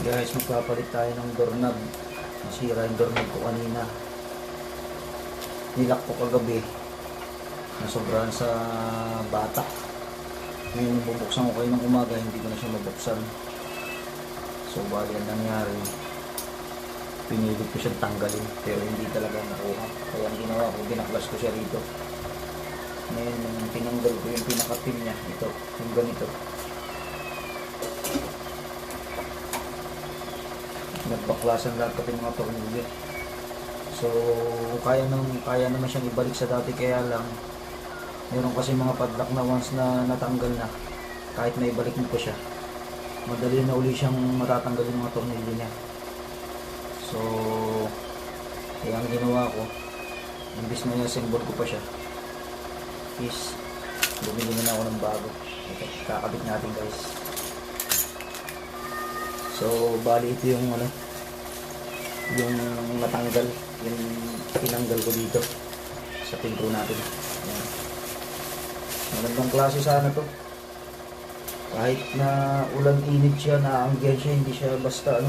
Guys, magpapalit tayo ng doorknob. Nasira yung doorknob ko kanina. Nilak ko kagabi. Nasobrahan sa bata. Ngayon bubuksan ko kayo ng umaga, hindi ko na siya mabuksan. So bali ang nangyari, pinilit ko siyang tanggalin pero hindi talaga nakuha. Kaya ang ginawa ko, binaklas ko siya rito. Ngayon tinanggal ko yung pinaka-pin niya. Ito, yung ganito. Nagbaklasan lahat pati mga tornilyo. So kaya naman siyang ibalik sa dati, kaya lang meron kasi mga padlock na once na natanggal na, kahit na ibalik mo pa siya, madali na uli siyang matatanggal yung mga tornilyo niya. So kaya ang ginawa ko, imbis na i-assemble ko pa siya, is bumili na ako ng bago. Ito, kakabit natin guys. So bali ito yung yung matanggal, yung tinanggal ko dito sa pinto natin. Ayan. Magandang klase sana to. Kahit na ulan init siya, naanggihan siya, hindi siya basta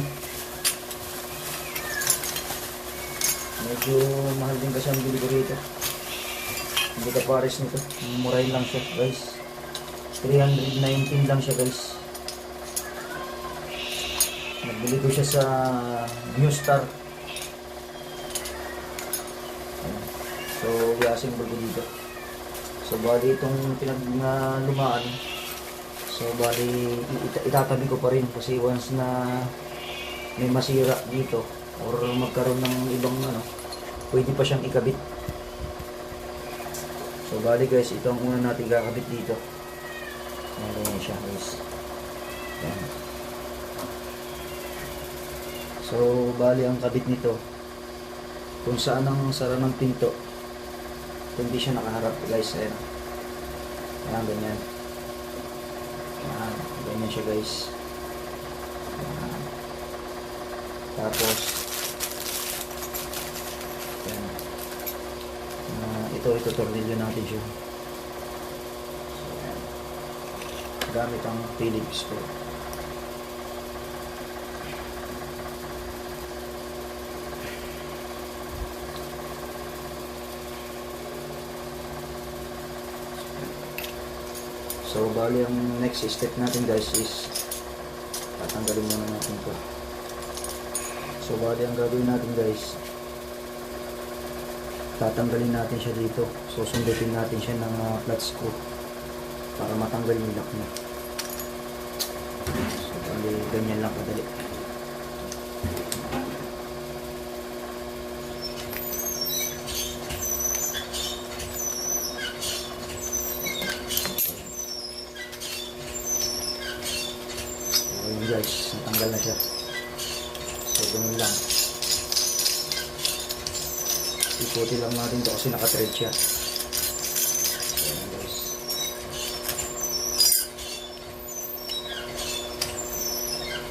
medyo mahal din kasi ang bili ko rito. Hindi ka pares nito, murahin lang siya guys. 319 lang siya guys. Nagbili ko siya sa New Star. Ayan. So i-assemble ko dito. So bali itong pinaglumaan, so bali itatabi ko pa rin kasi once na may masira dito or magkaroon ng ibang pwede pa siyang ikabit. So bali guys, ito ang una natin kakabit dito. Ayan siya guys. Ayan. So bali ang kabit nito, kung saan ang sara ng pinto, hindi siya nakaharap guys. Ayan. Ayan, ganyan. Ayan, ganyan siya guys. Ayan. Tapos ayan. Ito tornilyo natin siya. So, ayan. Gamit ang Phillips screw. So bali ang next step natin guys is tatanggalin muna natin ito. So bali ang gagawin natin guys, tatanggalin natin siya dito. So sundutin natin siya ng flat screw para matanggal yung lock niya. So bali ganyan lang kadali. Guys, natanggal na siya. So ganun lang, ikuti lang natin ito kasi naka-thread siya. So ayan guys.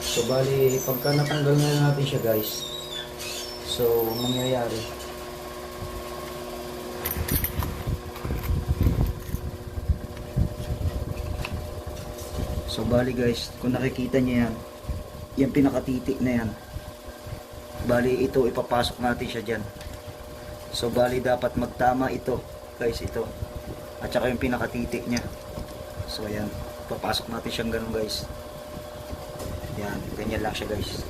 So bali pagka natanggal na natin siya guys, so mangyayari, so bali guys, kung nakikita niyo yan, yung pinakatitik na yan, bali ito ipapasok natin siya dyan. So bali dapat magtama ito guys, ito at saka yung pinakatitik niya. So ayan, papasok natin siyang ganun guys. Yan, ganyan lang siya guys.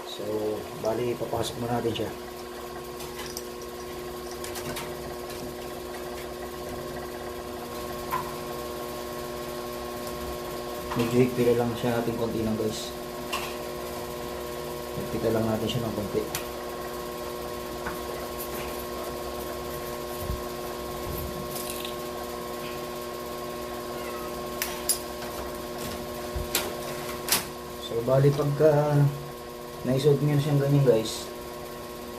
So bali papasok mo natin siya. Medyo higpila lang siya natin konti lang guys. Higpila lang natin siya ng konti. So bali pagka naisuot niyo na siyang ganyan guys,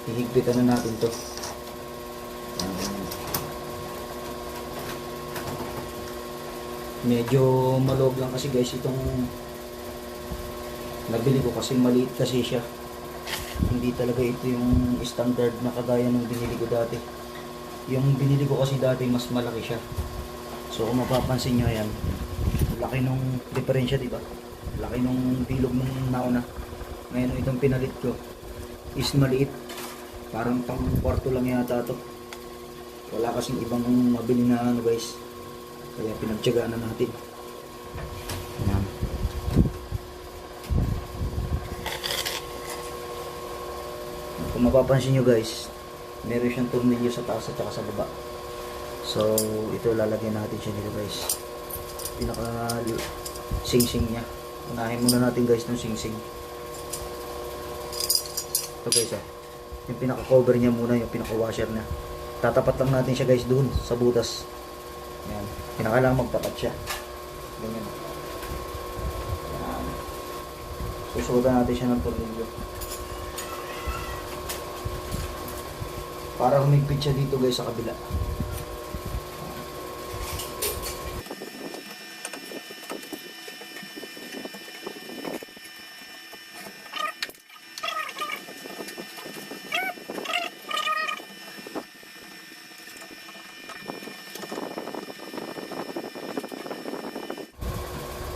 hihigpitan na natin to. Medyo malog lang kasi guys itong nabili ko kasi maliit kasi siya. Hindi talaga ito yung standard na kagaya ng binili ko dati. Yung binili ko kasi dati mas malaki siya. So kung mapapansin nyo yan, laki nung diferensya, diba? laki nung bilog nung nauna. Ngayon itong pinalit ko is maliit, parang pang kwarto lang yata to. Wala kasing ibang mabili na ano guys, kaya pinagtiyagaan na natin. Ayan. Kung mapapansin nyo guys, meron siyang tornilyo sa taas at saka sa baba. So ito lalagyan natin siya dito guys, pinaka sing-sing niya. Unahin muna natin guys ng sing-sing. Ito guys yung pinaka cover niya muna, yung pinaka washer niya. Tatapat lang natin siya guys doon sa butas. Ayan, kinakailangan magtapat siya ganyan. Ayan. Susuotan natin siya ng tornilyo para humigpit siya dito guys sa kabila.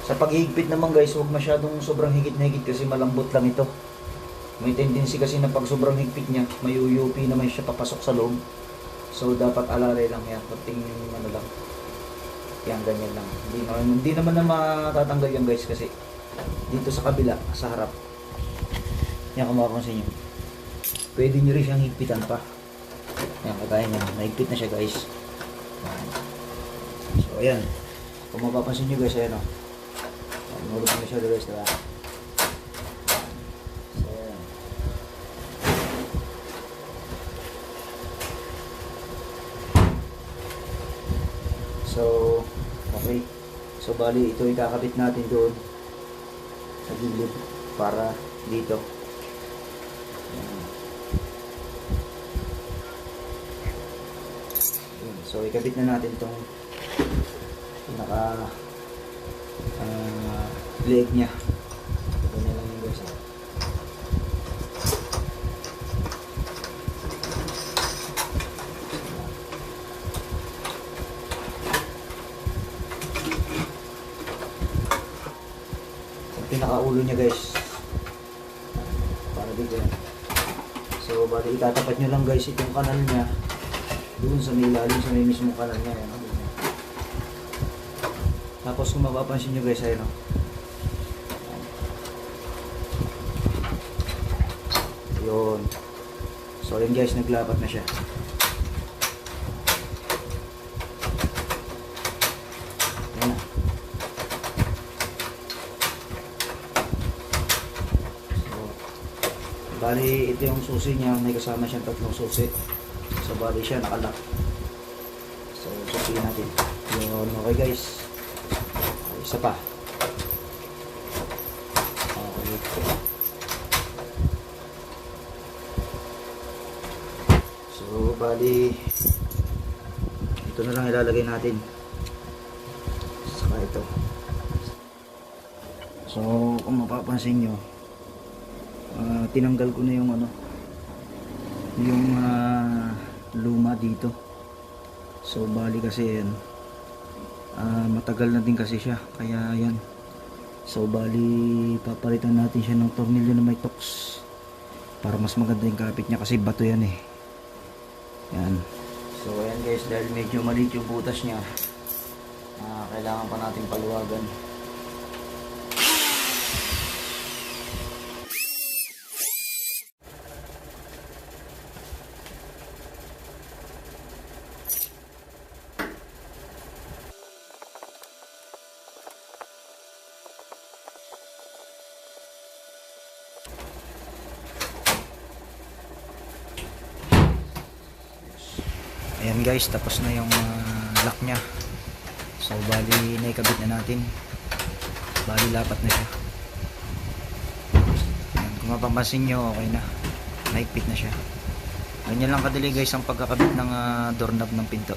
Sa paghihigpit naman guys, huwag masyadong sobrang higit na higit kasi malambot lang ito. May tendency kasi na pag sobrang higpit niya, may uyupi naman siya papasok sa loob. So dapat alalay lang yan, pagting ano lang. Yan, ganyan lang. Hindi naman na matatanggal yan guys kasi dito sa kabila, sa harap. Yan, kung makapansin nyo. Pwede nyo rin siyang higpitan pa. Yan, kagaya nyo. Nahigpit na siya guys. Yan. So ayan. Kung mapapansin nyo guys, ayan o. Nulog na siya guys, diba? So, ayan. So, okay. So, bali, ito ikakabit natin doon sa gilid para dito. Ayan. So, ikabit na natin itong pinaka leg niya. Ganyan lang yung guys. Yung pinakaulo niya guys, para dito yan. So bali itatapat nyo lang guys itong kanal niya doon sa may ilalim, sa may mismong kanal niya. Yan. Tapos kung mapapansin nyo guys, ayun o. Yun. So yun guys, naglapat na siya. Ayan na. So, bali ito yung susi niya, may kasama siyang tatlong susi. So bali siya nakalock. So susiin natin. Yun, okay guys. Isa pa. Okay. So, bali ito na lang ilalagay natin. Saka ito. So, kung mapapansin nyo, tinanggal ko na yung ano, yung luma dito. So, bali kasi yan. Matagal na din kasi siya, kaya yan. So bali papalitan natin siya ng tornilyo na may tox para mas maganda yung kapit niya kasi bato yan eh. Yan. So ayan guys, dahil medyo maliit yung butas niya, kailangan pa natin paluwagan. Ayan guys, tapos na yung lock nya. So bali naikabit na natin. Bali lapat na siya. Ayan, kung mapapansin nyo, okay na. Naikpit na siya. Ganyan lang kadali guys ang pagkakabit ng doorknob ng pinto.